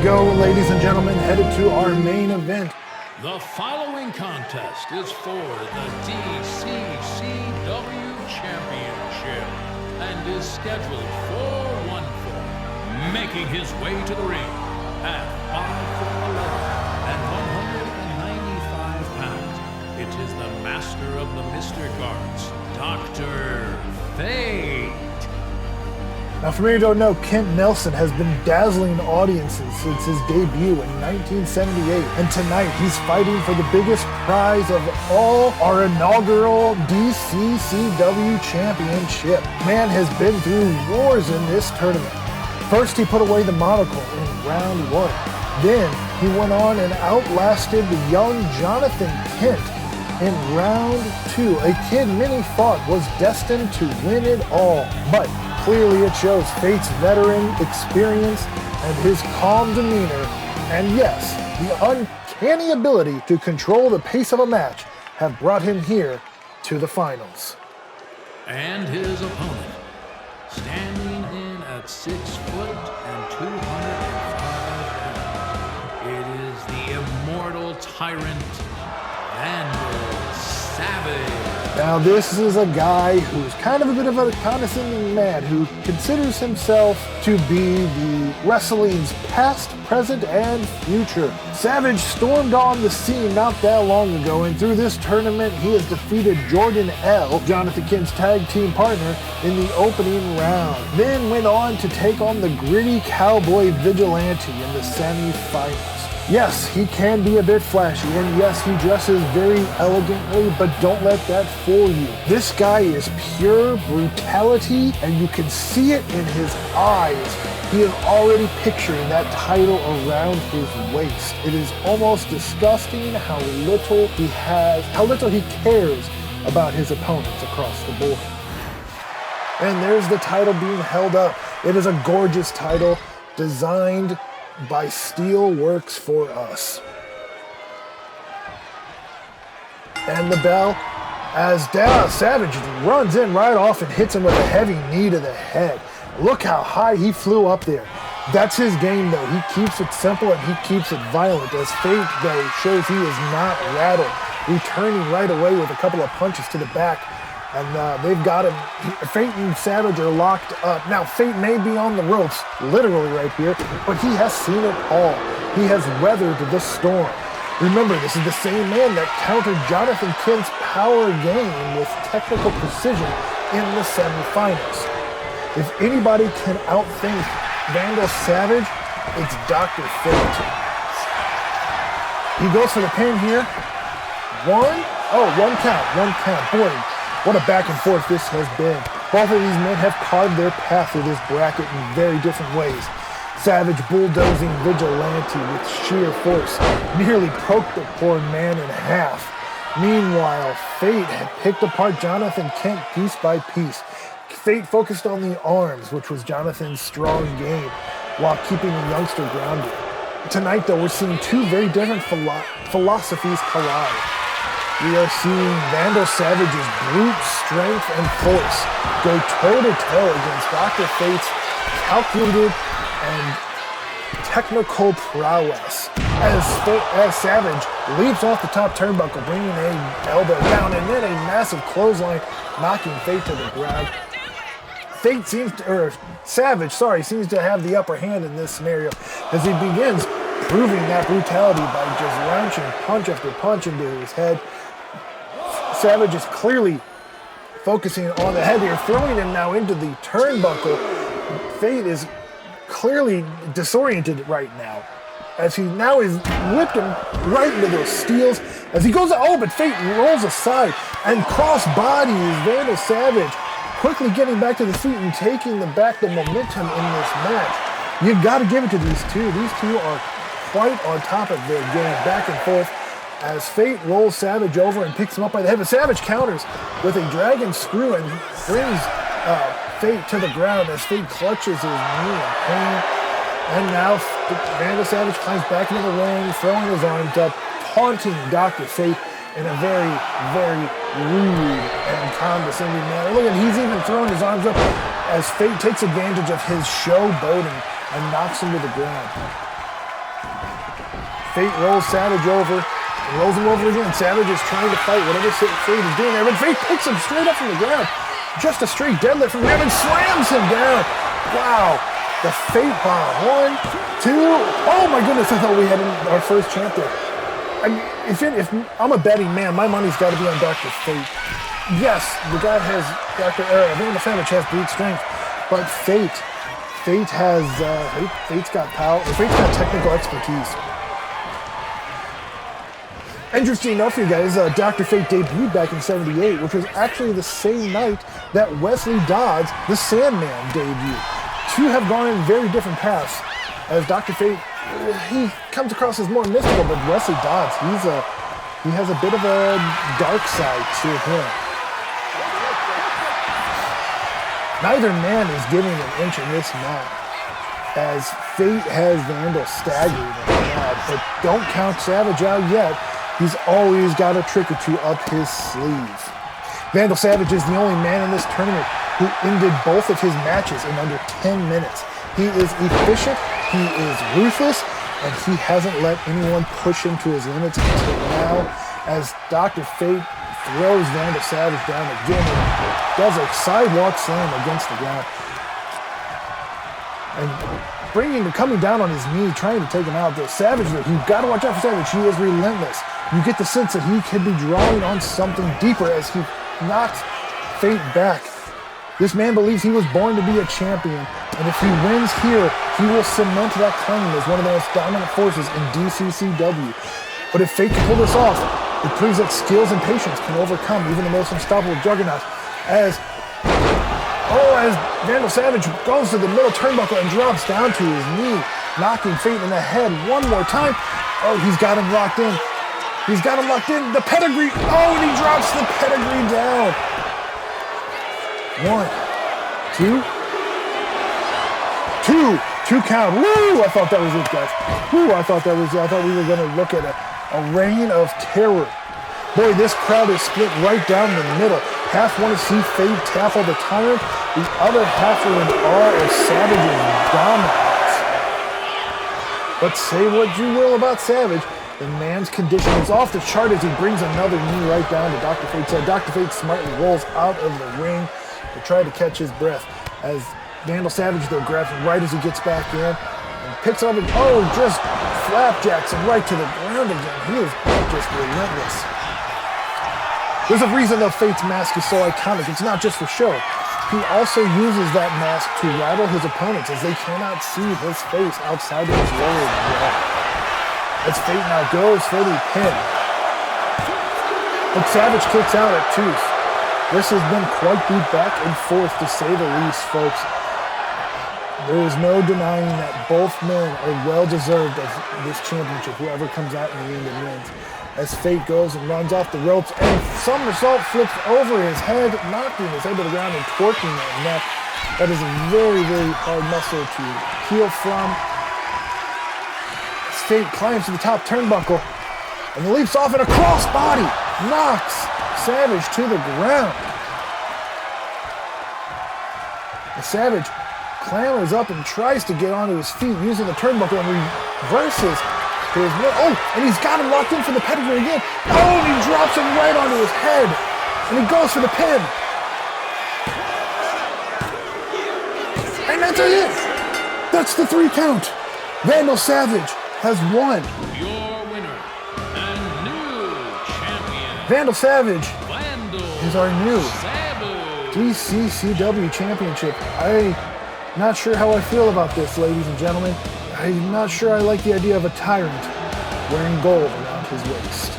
go, ladies and gentlemen, headed to our main event. The following contest is for the DCCW Championship and is scheduled for one fall. Making his way to the ring at 5'11" and 195 pounds, it is the master of the Mr. Guards, Dr. Fate. Now, for me who don't know, Kent Nelson has been dazzling audiences since his debut in 1978, and tonight he's fighting for the biggest prize of all, our inaugural DCCW Championship. Man has been through wars in this tournament. First, he put away the monocle in round 1. Then, he went on and outlasted the young Jonathan Kent in round 2. A kid many thought was destined to win it all, but clearly it shows Fate's veteran experience and his calm demeanor, and yes, the uncanny ability to control the pace of a match have brought him here to the finals. And his opponent, standing in at 6 foot and 205 pounds, it is the immortal tyrant, Vandal Savage. Now, this is a guy who's kind of a bit of a condescending man who considers himself to be the wrestling's past, present, and future. Savage stormed on the scene not that long ago, and through this tournament, he has defeated Jordan L., Jonathan Kent's tag team partner, in the opening round. Then went on to take on the gritty cowboy Vigilante in the semi-finals. Yes, he can be a bit flashy, and yes, he dresses very elegantly, but don't let that fool you. This guy is pure brutality, and you can see it in his eyes. He is already picturing that title around his waist. It is almost disgusting how little he cares about his opponents across the board. And there's the title being held up. It is a gorgeous title designed by Steel Works for us. And the bell, as Savage runs in right off and hits him with a heavy knee to the head. Look how high he flew up there. That's his game, though. He keeps it simple and he keeps it violent, as Fate, though, shows he is not rattled, returning right away with a couple of punches to the back. And they've got him. Fate and Savage are locked up. Now, Fate may be on the ropes, literally right here, but he has seen it all. He has weathered the storm. Remember, this is the same man that countered Jonathan Kent's power game with technical precision in the semifinals. If anybody can outthink Vandal Savage, it's Dr. Fate. He goes for the pin here. One count. Boy, what a back and forth this has been. Both of these men have carved their path through this bracket in very different ways. Savage bulldozing Vigilante with sheer force nearly broke the poor man in half. Meanwhile, Fate had picked apart Jonathan Kent piece by piece. Fate focused on the arms, which was Jonathan's strong game, while keeping the youngster grounded. Tonight, though, we're seeing two very different philosophies collide. We are seeing Vandal Savage's brute strength and force go toe-to-toe against Dr. Fate's calculated and technical prowess. As Savage leaps off the top turnbuckle, bringing an elbow down and then a massive clothesline, knocking Fate to the ground. Savage seems to have the upper hand in this scenario as he begins proving that brutality by just launching punch after punch into his head. Savage is clearly focusing on the head here, throwing him now into the turnbuckle. Fate is clearly disoriented right now, as he now is whipped him right into those steels. As he goes, but Fate rolls aside and cross-bodies Vandal Savage, quickly getting back to the feet and taking the momentum in this match. You've got to give it to these two. These two are quite on top of their game, back and forth, as Fate rolls Savage over and picks him up by the head. But Savage counters with a dragon screw and brings Fate to the ground as Fate clutches his knee in pain. And now Vandal Savage climbs back into the ring, throwing his arms up, taunting Dr. Fate in a very, very rude and condescending manner. Look, and he's even throwing his arms up as Fate takes advantage of his showboating and knocks him to the ground. Fate rolls Savage over. And rolls him over again. Savage is trying to fight whatever Fate is doing there, but Fate picks him straight up from the ground. Just a straight deadlift from him and slams him down. Wow. The Fate bomb. 1, 2. Oh my goodness, I thought we had our first champ there. I mean, if I'm a betting man, my money's got to be on Dr. Fate. Yes, the guy has Vandal Savage has brute strength, but Fate's got power. Fate's got technical expertise. Interesting enough for you guys, Dr. Fate debuted back in '78, which was actually the same night that Wesley Dodds, the Sandman, debuted. Two have gone in very different paths. As Dr. Fate, he comes across as more mystical, but Wesley Dodds, he has a bit of a dark side to him. Neither man is giving an inch in this match, as Fate has Vandal staggered and mad, but don't count Savage out yet. He's always got a trick or two up his sleeve. Vandal Savage is the only man in this tournament who ended both of his matches in under 10 minutes. He is efficient, he is ruthless, and he hasn't let anyone push him to his limits until now, as Dr. Fate throws Vandal Savage down again and does a sidewalk slam against the ground. And coming down on his knee, trying to take him out. The Savage, you've got to watch out for Savage. He is relentless. You get the sense that he could be drawing on something deeper as he knocks Fate back. This man believes he was born to be a champion, and if he wins here, he will cement that claim as one of the most dominant forces in DCCW. But if Fate can pull this off, it proves that skills and patience can overcome even the most unstoppable juggernauts. As Vandal Savage goes to the middle turnbuckle and drops down to his knee, knocking Fate in the head one more time. Oh, he's got him locked in. He's got him locked in. The pedigree. Oh, and he drops the pedigree down. 1, 2. 2 count. Woo! I thought that was it, guys. Woo! I thought we were going to look at a reign of terror. Boy, this crowd is split right down the middle. Half want to see Fate tackle the tyrant. The other half are in awe of Savage's dominance. But say what you will about Savage, the man's condition is off the chart as he brings another knee right down to Dr. Fate's head. Dr. Fate smartly rolls out of the ring to try to catch his breath, as Vandal Savage, though, grabs him right as he gets back in and picks up and, just flapjacks him right to the ground again. He is just relentless. There's a reason that Fate's mask is so iconic. It's not just for show. He also uses that mask to rattle his opponents as they cannot see his face outside of his lower jaw. As Fate now goes for the pin. But Savage kicks out at 2. This has been quite the back and forth, to say the least, folks. There is no denying that both men are well-deserved of this championship, whoever comes out in the end and wins. As Fate goes and runs off the ropes, and somersault flips over his head, knocking his head to the ground and twerking that neck. That is a very, very hard muscle to heal from. As Fate climbs to the top turnbuckle and leaps off in a crossbody, knocks Savage to the ground. The Savage clambers up and tries to get onto his feet using the turnbuckle and reverses his... and he's got him locked in for the pedigree again. Oh, and he drops him right onto his head. And he goes for the pin. And that's it. That's the 3 count. Vandal Savage has won. Your winner and new champion, Vandal Savage is our new Savage. DCCW Championship. I'm not sure how I feel about this, ladies and gentlemen. I'm not sure I like the idea of a tyrant wearing gold around his waist.